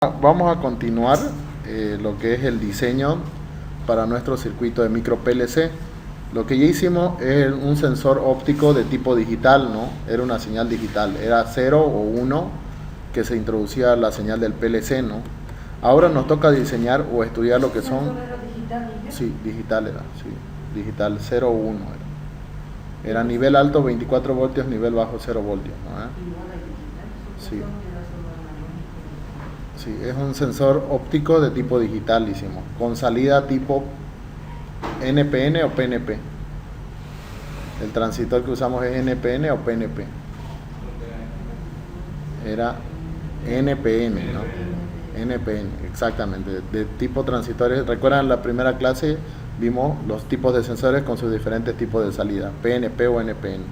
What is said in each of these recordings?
Vamos a continuar lo que es el diseño para nuestro circuito de micro PLC. Lo que ya hicimos es un sensor óptico de tipo digital, ¿no? Era una señal digital, era 0 o 1 que se introducía la señal del PLC, ¿no? Ahora nos toca diseñar o estudiar lo que son... Sí, digital era, sí, digital 0 o 1 era. Era nivel alto 24 voltios, nivel bajo 0 voltios, ¿no? Sí. Sí, es un sensor óptico de tipo digital, hicimos, con salida tipo NPN o PNP. El transistor que usamos es NPN o PNP. Era NPN, ¿no? NPN, exactamente, de tipo transistores. ¿Recuerdan la primera clase? Vimos los tipos de sensores con sus diferentes tipos de salida, PNP o NPN.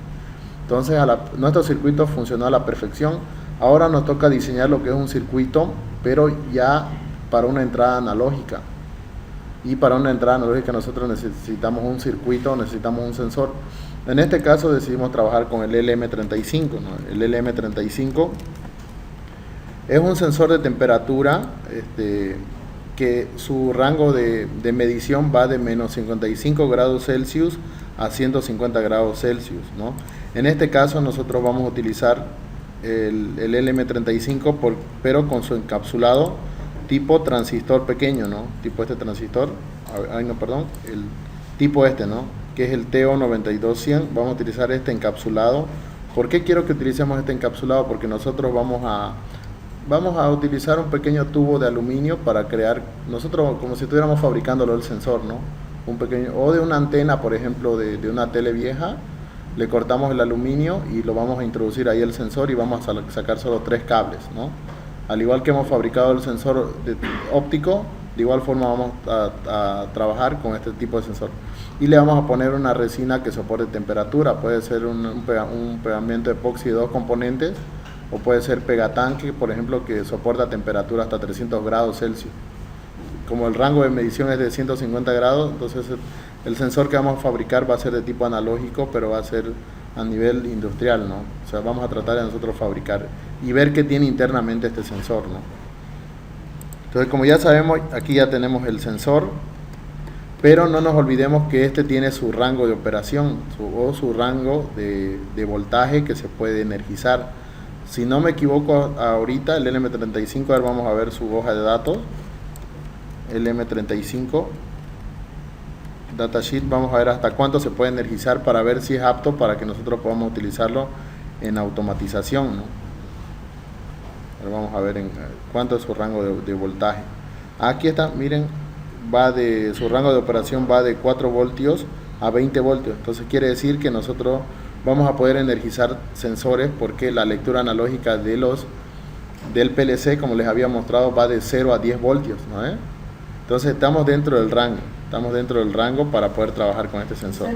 Entonces, nuestro circuito funcionó a la perfección. Ahora nos toca diseñar lo que es un circuito, pero ya para una entrada analógica. Y para una entrada analógica nosotros necesitamos un circuito, necesitamos un sensor. En este caso decidimos trabajar con el LM35, ¿no? El LM35 es un sensor de temperatura que su rango de medición va de menos 55 grados Celsius a 150 grados Celsius, ¿no? En este caso nosotros vamos a utilizar el LM35 pero con su encapsulado tipo transistor pequeño, ¿no? Tipo este transistor, el tipo ¿no? Que es el TO92100. Vamos a utilizar este encapsulado. ¿Por qué quiero que utilicemos este encapsulado? Porque nosotros vamos a utilizar un pequeño tubo de aluminio para crear, nosotros como si estuviéramos fabricándolo el sensor, ¿no? Un pequeño, o de una antena, por ejemplo, de una tele vieja. Le cortamos el aluminio y lo vamos a introducir ahí el sensor y vamos a sacar solo 3 cables, ¿no? Al igual que hemos fabricado el sensor óptico, de igual forma vamos a trabajar con este tipo de sensor. Y le vamos a poner una resina que soporte temperatura, puede ser un pegamento epoxi de 2 componentes, o puede ser pegatanque, por ejemplo, que soporta temperatura hasta 300 grados Celsius. Como el rango de medición es de 150 grados, entonces el sensor que vamos a fabricar va a ser de tipo analógico, pero va a ser a nivel industrial, ¿no? O sea, vamos a tratar de nosotros fabricar y ver qué tiene internamente este sensor, ¿no? Entonces, como ya sabemos, aquí ya tenemos el sensor, pero no nos olvidemos que este tiene su rango de operación su rango de voltaje que se puede energizar. Si no me equivoco, ahorita el LM35, a ver, vamos a ver su hoja de datos. LM35 datasheet, vamos a ver hasta cuánto se puede energizar para ver si es apto para que nosotros podamos utilizarlo en automatización, ¿no? Ahora vamos a ver en cuánto es su rango de voltaje. Aquí está, miren, su rango de operación va de 4 voltios a 20 voltios. Entonces quiere decir que nosotros vamos a poder energizar sensores, porque la lectura analógica del PLC, como les había mostrado, va de 0 a 10 voltios, ¿no? Entonces estamos dentro del rango para poder trabajar con este sensor.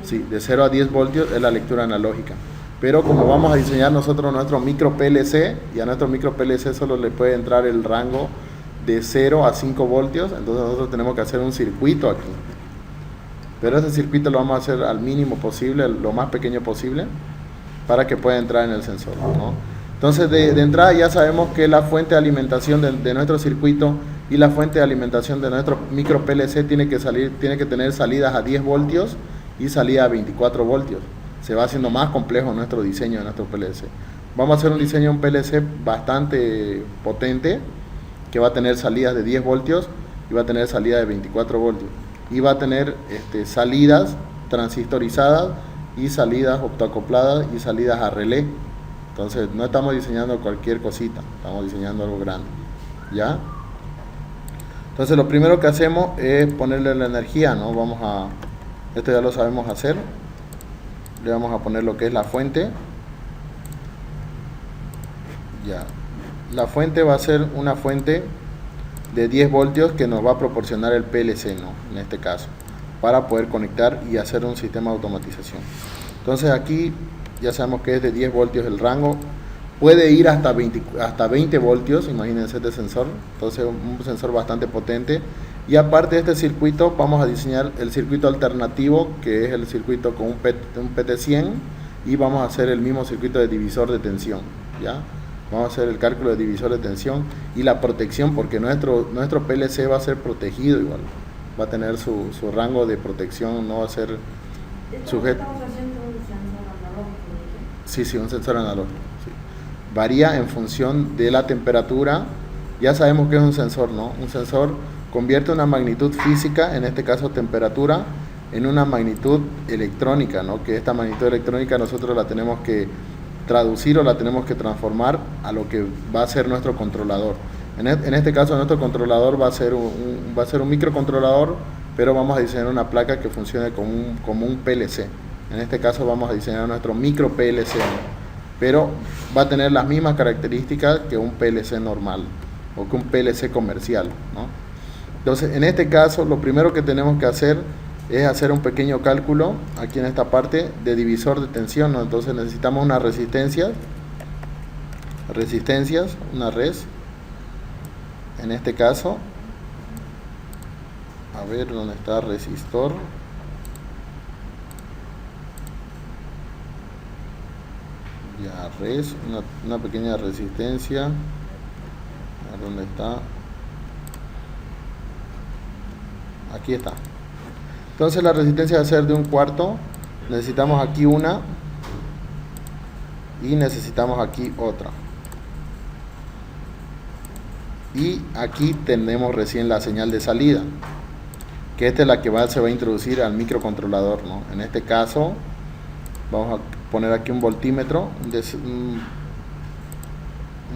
Sí, de 0 a 10 voltios es la lectura analógica. Pero como vamos a diseñar nosotros nuestro micro PLC, y a nuestro micro PLC solo le puede entrar el rango de 0 a 5 voltios, entonces nosotros tenemos que hacer un circuito aquí. Pero ese circuito lo vamos a hacer al mínimo posible, lo más pequeño posible, para que pueda entrar en el sensor, ¿no? Entonces de entrada ya sabemos que la fuente de alimentación de nuestro circuito y la fuente de alimentación de nuestro micro PLC tiene que tener salidas a 10 voltios y salida a 24 voltios. Se va haciendo más complejo nuestro diseño de nuestro PLC. Vamos a hacer un diseño de un PLC bastante potente, que va a tener salidas de 10 voltios y va a tener salida de 24 voltios. Y va a tener salidas transistorizadas y salidas optoacopladas y salidas a relé. Entonces no estamos diseñando cualquier cosita, estamos diseñando algo grande, ¿ya? Entonces lo primero que hacemos es ponerle la energía, ¿no? Esto ya lo sabemos hacer. Le vamos a poner lo que es la fuente. Ya. La fuente va a ser una fuente de 10 voltios que nos va a proporcionar el PLC, ¿no? En este caso, para poder conectar y hacer un sistema de automatización. Entonces aquí ya sabemos que es de 10 voltios el rango. Puede ir hasta 20 voltios, imagínense este sensor. Entonces un sensor bastante potente. Y aparte de este circuito, vamos a diseñar el circuito alternativo, que es el circuito con un PT100, y vamos a hacer el mismo circuito de divisor de tensión, ¿ya? Vamos a hacer el cálculo de divisor de tensión y la protección, porque nuestro PLC va a ser protegido igual. Va a tener su rango de protección, no va a ser sujeto. Estamos haciendo un sensor analógico, ¿no? Sí, un sensor analógico. Sí. Varía en función de la temperatura. Ya sabemos que es un sensor, ¿no? Un sensor convierte una magnitud física, en este caso temperatura, en una magnitud electrónica, ¿no? Que esta magnitud electrónica nosotros la tenemos que traducir o la tenemos que transformar a lo que va a ser nuestro controlador. En este caso nuestro controlador va a ser un microcontrolador, pero vamos a diseñar una placa que funcione como un PLC. En este caso vamos a diseñar nuestro micro PLC, ¿no? Pero va a tener las mismas características que un PLC normal o que un PLC comercial, ¿no? Entonces, en este caso, lo primero que tenemos que hacer es hacer un pequeño cálculo aquí en esta parte de divisor de tensión, ¿no? Entonces necesitamos una resistencias, una res, en este caso, a ver dónde está resistor, ya res, una pequeña resistencia, a ver dónde está, aquí está. Entonces la resistencia va a ser de 1/4, necesitamos aquí una y necesitamos aquí otra. Y aquí tenemos recién la señal de salida, que esta es la que se va a introducir al microcontrolador, ¿no? En este caso vamos a poner aquí un voltímetro, un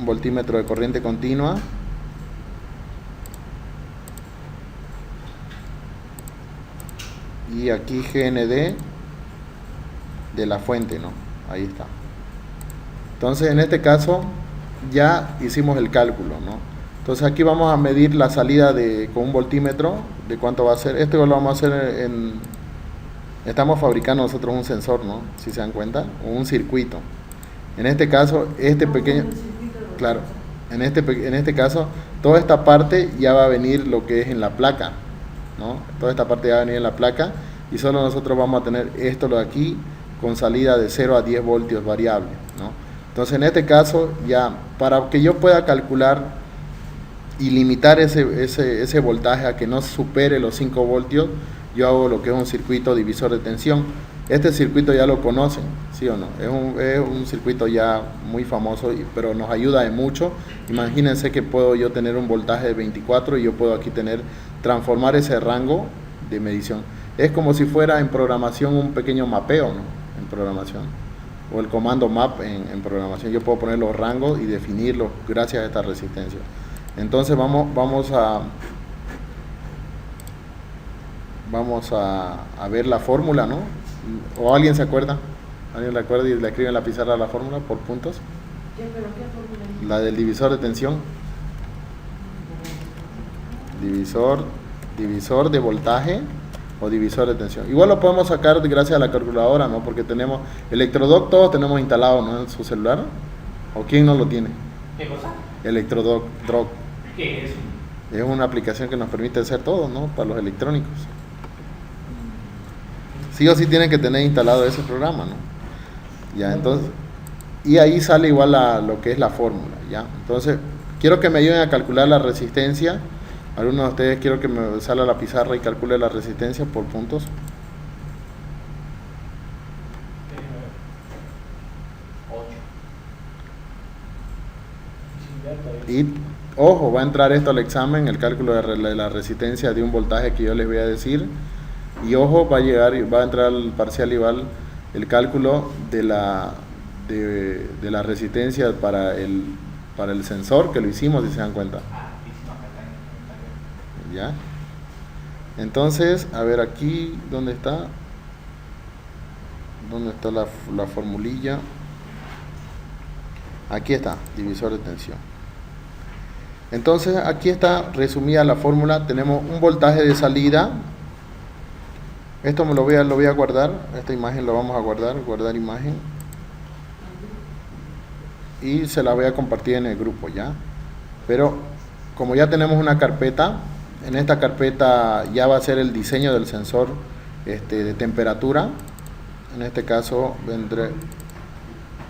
voltímetro de corriente continua. Y aquí GND de la fuente, ¿no? Ahí está. Entonces en este caso ya hicimos el cálculo, ¿no? Entonces aquí vamos a medir la salida con un voltímetro de cuánto va a ser. Esto lo vamos a hacer estamos fabricando nosotros un sensor, ¿no? Si se dan cuenta, o un circuito. En este caso, claro, en este caso, toda esta parte ya va a venir lo que es en la placa, ¿no? Toda esta parte ya va a venir en la placa y solo nosotros vamos a tener esto de aquí con salida de 0 a 10 voltios variable, ¿no? Entonces en este caso ya para que yo pueda calcular y limitar ese voltaje a que no supere los 5 voltios, yo hago lo que es un circuito divisor de tensión. Este circuito ya lo conocen, ¿sí o no? Es un circuito ya muy famoso, pero nos ayuda de mucho. Imagínense que puedo yo tener un voltaje de 24 y yo puedo aquí transformar ese rango de medición. Es como si fuera en programación un pequeño mapeo, ¿no? En programación. O el comando map en programación. Yo puedo poner los rangos y definirlos gracias a esta resistencia. Entonces vamos a ver la fórmula, ¿no? ¿O alguien se acuerda? ¿Alguien le acuerda y le escribe en la pizarra la fórmula por puntos? ¿Pero qué fórmula? La del divisor de tensión. Divisor de voltaje o divisor de tensión. Igual lo podemos sacar gracias a la calculadora, ¿no? Porque tenemos Electrodoc, todos tenemos instalado, ¿no? En su celular. ¿O quién no lo tiene? ¿Qué cosa? Electrodoc. ¿Qué es? Es una aplicación que nos permite hacer todo, ¿no? Para los electrónicos. Sí o sí tienen que tener instalado ese programa, ¿no? Ya, entonces, y ahí sale igual lo que es la fórmula, ¿ya? Entonces, quiero que me ayuden a calcular la resistencia. Algunos de ustedes quiero que me salga a la pizarra y calcule la resistencia por puntos. Y ojo, va a entrar esto al examen, el cálculo de la resistencia de un voltaje que yo les voy a decir. Y ojo, va a entrar al parcial igual el cálculo de la resistencia para el sensor, que lo hicimos, si se dan cuenta. ¿Ya? Entonces, a ver aquí, ¿dónde está? ¿Dónde está la formulilla? Aquí está, divisor de tensión. Entonces, aquí está resumida la fórmula. Tenemos un voltaje de salida. Esto lo voy a guardar. Esta imagen lo vamos a guardar imagen. Y se la voy a compartir en el grupo, ¿ya? Pero, como ya tenemos una carpeta, en esta carpeta ya va a ser el diseño del sensor de temperatura. En este caso,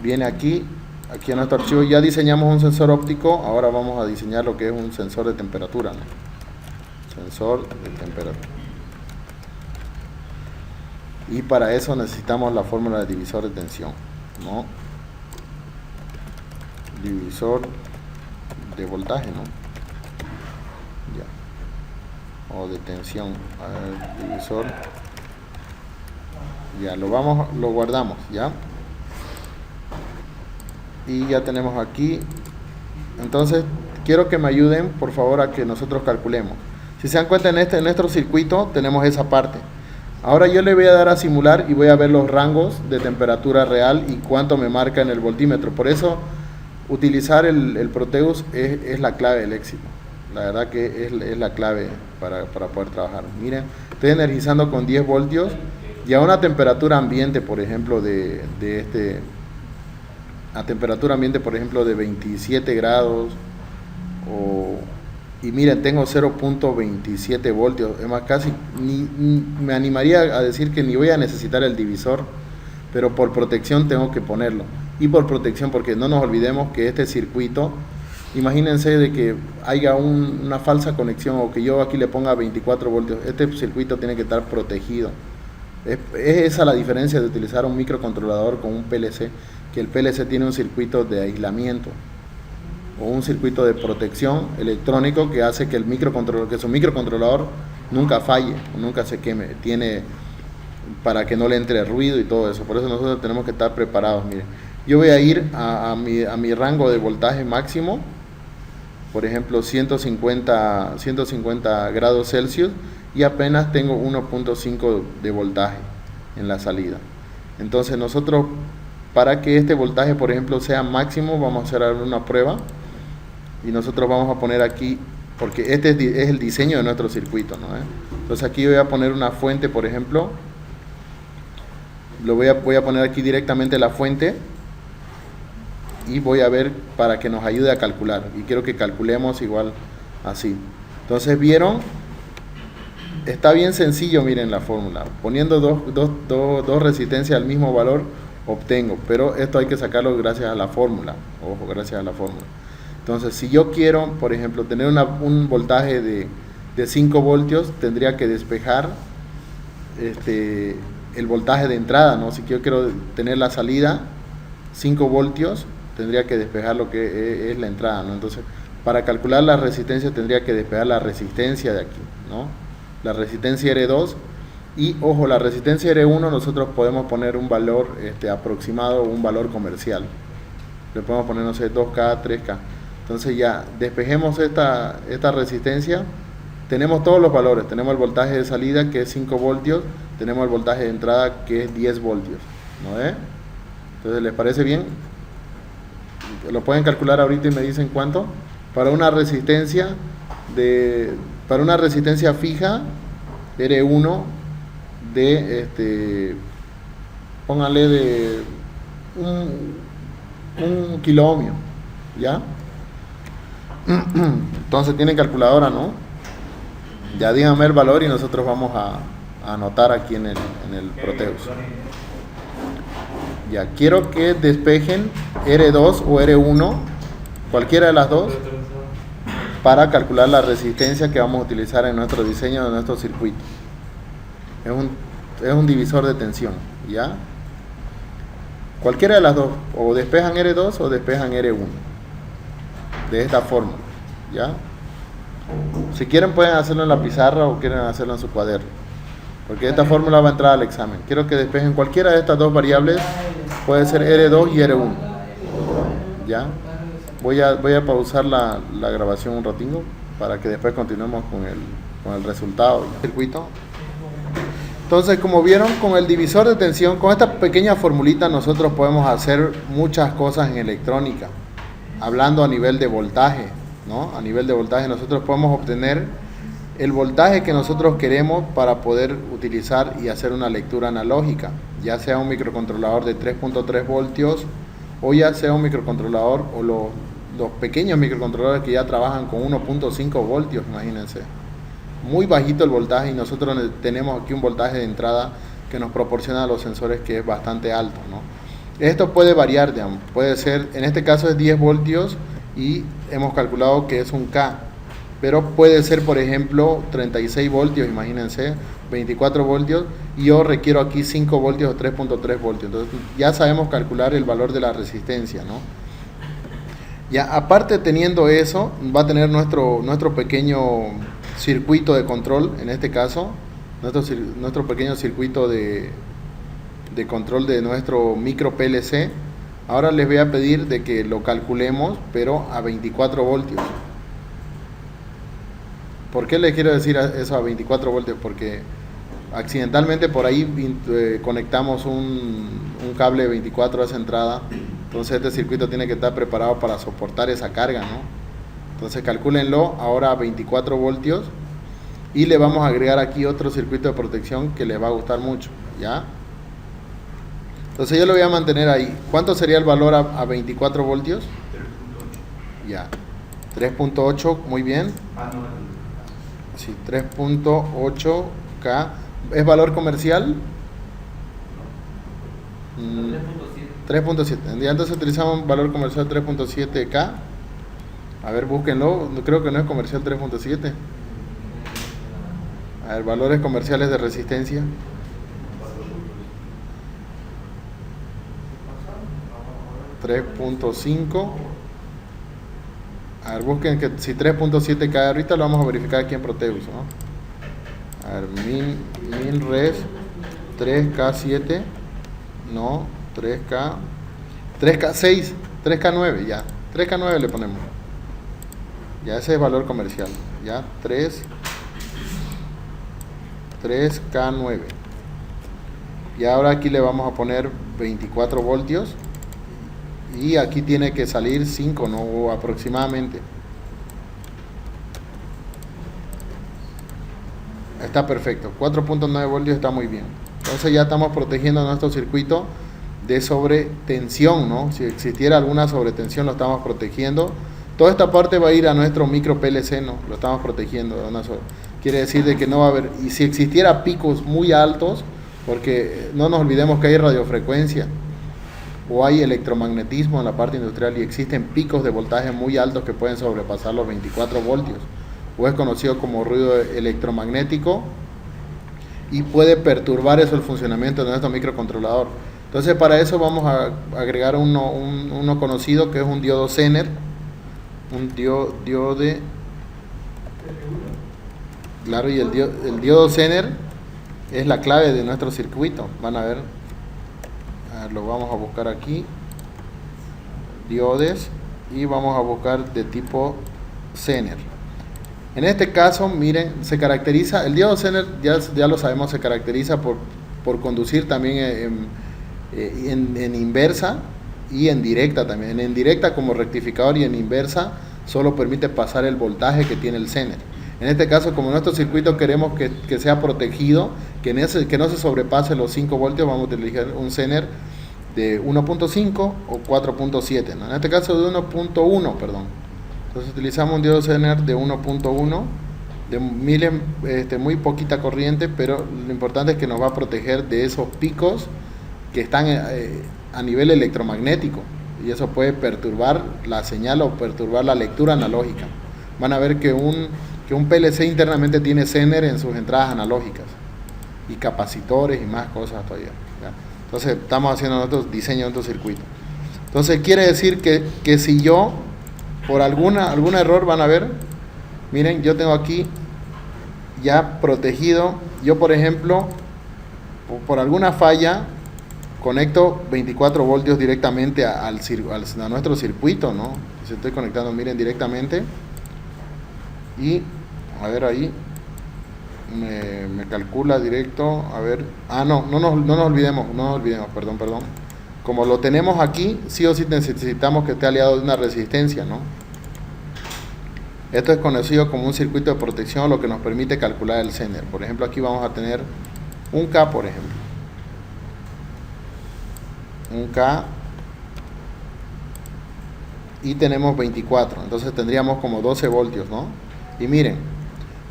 viene aquí aquí en nuestro archivo ya diseñamos un sensor óptico, ahora vamos a diseñar lo que es un sensor de temperatura, ¿no? Sensor de temperatura. Y para eso necesitamos la fórmula de divisor de tensión, ¿no? Divisor de voltaje, ¿no? Ya. O de tensión. A ver, divisor. Ya, lo guardamos, ¿ya? Y ya tenemos aquí. Entonces, quiero que me ayuden, por favor, a que nosotros calculemos. Si se dan cuenta, en nuestro circuito tenemos esa parte. Ahora yo le voy a dar a simular y voy a ver los rangos de temperatura real y cuánto me marca en el voltímetro. Por eso, utilizar el Proteus es la clave del éxito. La verdad que es la clave para poder trabajar. Miren, estoy energizando con 10 voltios y a una temperatura ambiente, por ejemplo, a temperatura ambiente, por ejemplo, de 27 grados y miren, tengo 0.27 voltios, es más, casi me animaría a decir que ni voy a necesitar el divisor, pero por protección tengo que ponerlo. Y por protección, porque no nos olvidemos que este circuito, imagínense de que haya una falsa conexión o que yo aquí le ponga 24 voltios, este circuito tiene que estar protegido. Es esa la diferencia de utilizar un microcontrolador con un PLC, que el PLC tiene un circuito de aislamiento o un circuito de protección electrónico que hace que su microcontrolador nunca falle, nunca se queme, tiene para que no le entre ruido y todo eso. Por eso nosotros tenemos que estar preparados. Miren, yo voy a ir a mi rango de voltaje máximo, por ejemplo 150 grados Celsius, y apenas tengo 1.5 de voltaje en la salida. Entonces nosotros, para que este voltaje, por ejemplo, sea máximo, vamos a hacer una prueba y nosotros vamos a poner aquí, porque este es el diseño de nuestro circuito, ¿no? Entonces aquí voy a poner una fuente, por ejemplo, voy a poner aquí directamente la fuente y voy a ver para que nos ayude a calcular, y quiero que calculemos igual así. Entonces, ¿vieron? Está bien sencillo, miren la fórmula, poniendo dos resistencias al mismo valor obtengo, pero esto hay que sacarlo gracias a la fórmula, ojo, gracias a la fórmula. Entonces, si yo quiero, por ejemplo, tener un voltaje de 5 voltios, tendría que despejar el voltaje de entrada, ¿no? Si yo quiero tener la salida 5 voltios, tendría que despejar lo que es la entrada, ¿no? Entonces, para calcular la resistencia tendría que despejar la resistencia de aquí, ¿no? La resistencia R2, y ojo, la resistencia R1 nosotros podemos poner un valor aproximado, un valor comercial. Le podemos poner, no sé, 2K, 3K. Entonces ya despejemos esta resistencia. Tenemos todos los valores. Tenemos el voltaje de salida, que es 5 voltios. Tenemos el voltaje de entrada, que es 10 voltios, ¿no es? Entonces, ¿les parece bien? Lo pueden calcular ahorita y me dicen cuánto. Para una resistencia fija, R1 pónganle de un kilo ohmio, ¿ya? Entonces tienen calculadora, ¿no? Ya díganme el valor y nosotros vamos a anotar aquí en el Proteus. Ya, quiero que despejen R2 o R1, cualquiera de las dos, para calcular la resistencia que vamos a utilizar en nuestro diseño de nuestro circuito. Es un divisor de tensión, ¿ya? Cualquiera de las dos, o despejan R2 o despejan R1, de esta forma, ¿ya? Si quieren pueden hacerlo en la pizarra o quieren hacerlo en su cuaderno, porque esta fórmula va a entrar al examen. Quiero que despejen cualquiera de estas dos variables, puede ser R2 y R1, ¿ya? Voy a pausar la grabación un ratingo para que después continuemos con el resultado del circuito. Entonces, como vieron, con el divisor de tensión, con esta pequeña formulita nosotros podemos hacer muchas cosas en electrónica. Hablando a nivel de voltaje, ¿no? A nivel de voltaje nosotros podemos obtener el voltaje que nosotros queremos para poder utilizar y hacer una lectura analógica, ya sea un microcontrolador de 3.3 voltios o ya sea un microcontrolador o los pequeños microcontroladores que ya trabajan con 1.5 voltios, imagínense. Muy bajito el voltaje, y nosotros tenemos aquí un voltaje de entrada que nos proporciona los sensores que es bastante alto, ¿no? Esto puede variar, digamos, puede ser, en este caso es 10 voltios y hemos calculado que es un K, pero puede ser, por ejemplo, 36 voltios, imagínense, 24 voltios, y yo requiero aquí 5 voltios o 3.3 voltios. Entonces ya sabemos calcular el valor de la resistencia, ¿no? Ya, aparte teniendo eso, va a tener nuestro pequeño circuito de control, en este caso, nuestro pequeño circuito de control de nuestro micro PLC. Ahora les voy a pedir de que lo calculemos, pero a 24 voltios. ¿Por qué les quiero decir eso a 24 voltios? Porque accidentalmente por ahí conectamos un cable de 24 a esa entrada. Entonces este circuito tiene que estar preparado para soportar esa carga, ¿no? Entonces calcúlenlo ahora a 24 voltios y le vamos a agregar aquí otro circuito de protección que les va a gustar mucho, ¿ya? Entonces yo lo voy a mantener ahí. ¿Cuánto sería el valor a 24 voltios? 3.8. Ya. 3.8, muy bien. Sí, 3.8K. ¿Es valor comercial? 3.7. Entonces utilizamos valor comercial 3.7K. A ver, búsquenlo. Creo que no es comercial 3.7. A ver, valores comerciales de resistencia. $3.5. A ver, busquen que si 3.7K, ahorita lo vamos a verificar aquí en Proteus, ¿no? A ver, MinRes 3K7, no, 3K6, 3K9, ya, 3K9 le ponemos. Ya ese es valor comercial, ya, 3K9. Y ahora aquí le vamos a poner 24 voltios. Y aquí tiene que salir 5, ¿no? O aproximadamente. Está perfecto. 4.9 voltios está muy bien. Entonces ya estamos protegiendo nuestro circuito de sobretensión, ¿no? Si existiera alguna sobretensión lo estamos protegiendo. Toda esta parte va a ir a nuestro micro PLC, ¿no? Lo estamos protegiendo. Quiere decir de que no va a haber... Y si existiera picos muy altos, porque no nos olvidemos que hay radiofrecuencia o hay electromagnetismo en la parte industrial y existen picos de voltaje muy altos que pueden sobrepasar los 24 voltios, o es conocido como ruido electromagnético, y puede perturbar eso el funcionamiento de nuestro microcontrolador. Entonces para eso vamos a agregar uno conocido, que es un diodo Zener, un diode, claro, y el diodo Zener es la clave de nuestro circuito. Van a ver, lo vamos a buscar aquí, diodes, y vamos a buscar de tipo Zener. En este caso, miren, se caracteriza, el diodo Zener, ya lo sabemos, se caracteriza por conducir también en inversa y en directa también. En directa como rectificador, y en inversa solo permite pasar el voltaje que tiene el Zener. En este caso, como nuestro circuito queremos que sea protegido, que no se sobrepase los 5 voltios, vamos a utilizar un Zener de 1.5 o 4.7, ¿no? En este caso de 1.1, perdón. Entonces utilizamos un diodo Zener de 1.1, miren, muy poquita corriente, pero lo importante es que nos va a proteger de esos picos que están a nivel electromagnético, y eso puede perturbar la señal o perturbar la lectura analógica. Van a ver que un PLC internamente tiene Zener en sus entradas analógicas, y capacitores y más cosas todavía, ¿ya? Entonces estamos haciendo nuestro diseño de nuestro circuito. Entonces quiere decir que si yo, por algún error, van a ver, miren, yo tengo aquí ya protegido, yo por ejemplo, por alguna falla, conecto 24 voltios directamente a nuestro circuito, ¿no? Si estoy conectando, miren, directamente, y a ver ahí, me calcula directo, a ver, no nos olvidemos, perdón, como lo tenemos aquí, sí o sí necesitamos que esté aliado de una resistencia, ¿no? Esto es conocido como un circuito de protección, lo que nos permite calcular el Zener. Por ejemplo, aquí vamos a tener un K, por ejemplo, un K, y tenemos 24, entonces tendríamos como 12 voltios, ¿no? Y miren,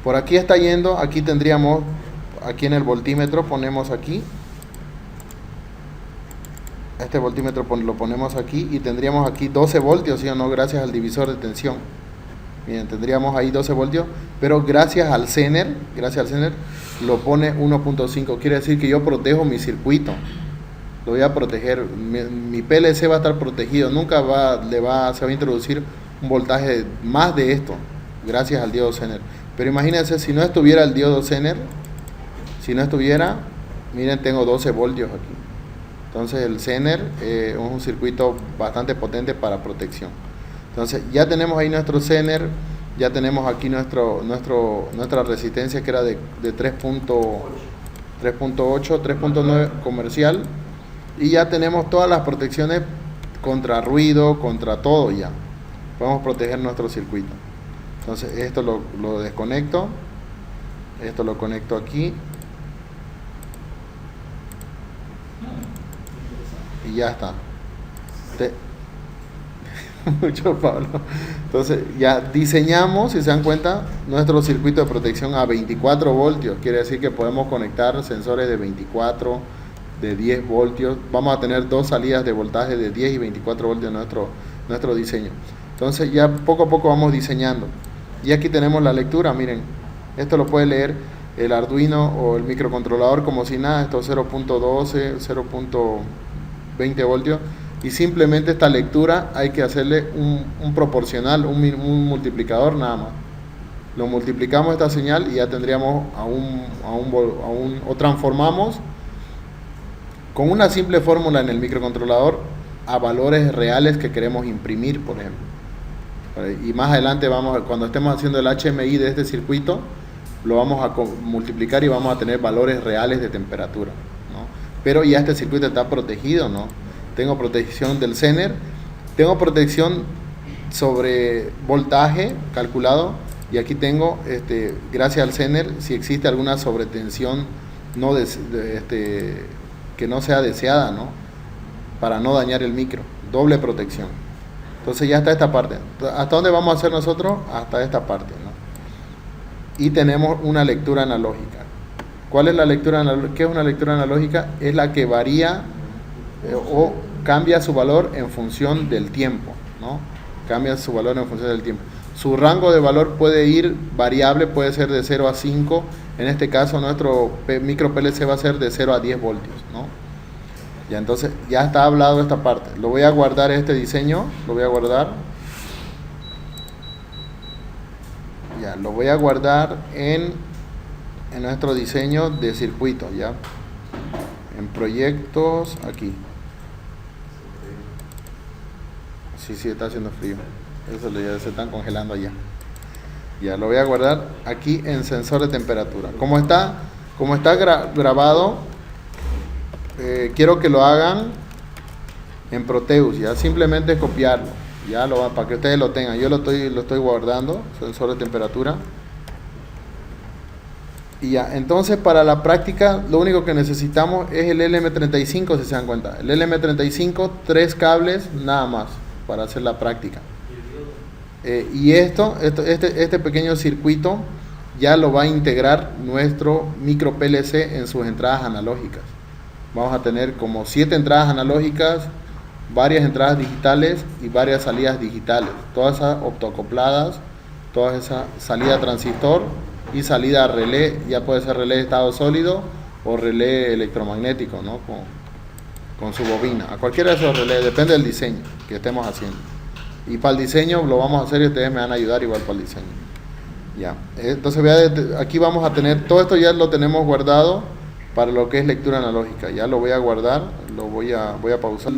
por aquí está yendo, aquí tendríamos, aquí en el voltímetro ponemos aquí, Este voltímetro lo ponemos aquí y tendríamos aquí 12 voltios, ¿sí o no? Gracias al divisor de tensión. Miren, tendríamos ahí 12 voltios, pero gracias al Zener, lo pone 1.5. Quiere decir que yo protejo mi circuito. Lo voy a proteger. Mi PLC va a estar protegido. Nunca se va a introducir un voltaje más de esto, gracias al diodo Zener. Pero imagínense, si no estuviera el diodo Zener, miren, tengo 12 voltios aquí. Entonces el Zener es un circuito bastante potente para protección. Entonces ya tenemos ahí nuestro Zener, ya tenemos aquí nuestra resistencia que era de 3.8, 3.9 comercial, y ya tenemos todas las protecciones contra ruido, contra todo ya. Podemos proteger nuestro circuito. Entonces esto lo desconecto, esto lo conecto aquí y ya está. Mucho, Pablo. Entonces ya diseñamos, si se dan cuenta, nuestro circuito de protección a 24 voltios. Quiere decir que podemos conectar sensores de 24, de 10 voltios. Vamos a tener dos salidas de voltaje de 10 y 24 voltios en nuestro diseño. Entonces ya poco a poco vamos diseñando. Y aquí tenemos la lectura, miren. Esto lo puede leer el Arduino o el microcontrolador como si nada. Esto 0.12, 0.20 voltios. Y simplemente esta lectura hay que hacerle un proporcional, un multiplicador nada más. Lo multiplicamos esta señal y ya tendríamos o transformamos con una simple fórmula en el microcontrolador a valores reales que queremos imprimir, por ejemplo. Y más adelante cuando estemos haciendo el HMI de este circuito, lo vamos a multiplicar y vamos a tener valores reales de temperatura, ¿no? Pero ya este circuito está protegido, ¿no? Tengo protección del Zener, tengo protección sobre voltaje calculado, y aquí tengo, gracias al Zener, si existe alguna sobretensión que no sea deseada, ¿no? Para no dañar el micro, doble protección. Entonces ya está esta parte. ¿Hasta dónde vamos a hacer nosotros? Hasta esta parte, ¿no? Y tenemos una lectura analógica. ¿Cuál es la lectura analógica? ¿Qué es una lectura analógica? Es la que varía o cambia su valor en función del tiempo, ¿no? Cambia su valor en función del tiempo. Su rango de valor puede ir variable, puede ser de 0 a 5. En este caso nuestro micro PLC va a ser de 0 a 10 voltios, ¿no? Ya, entonces ya está hablado esta parte. Lo voy a guardar, este diseño, lo voy a guardar. Ya, lo voy a guardar en nuestro diseño de circuito, ya. En proyectos, aquí. Sí, está haciendo frío. Eso ya se están congelando allá. Ya, lo voy a guardar aquí en sensor de temperatura. Como está grabado, quiero que lo hagan en Proteus, ya. Simplemente copiarlo, ya para que ustedes lo tengan. Yo lo estoy guardando, sensor de temperatura. Y ya, entonces para la práctica lo único que necesitamos es el LM35, si se dan cuenta. El LM35, 3 cables nada más para hacer la práctica. Y este pequeño circuito ya lo va a integrar nuestro micro PLC en sus entradas analógicas. Vamos a tener como 7 entradas analógicas, varias entradas digitales y varias salidas digitales, todas esas optoacopladas, todas esas salida transistor y salida relé. Ya puede ser relé de estado sólido o relé electromagnético, ¿no? Con su bobina, a cualquiera de esos relés, depende del diseño que estemos haciendo. Y para el diseño lo vamos a hacer y ustedes me van a ayudar igual para el diseño. Ya, entonces aquí vamos a tener, todo esto ya lo tenemos guardado para lo que es lectura analógica. Ya lo voy a guardar, voy a pausar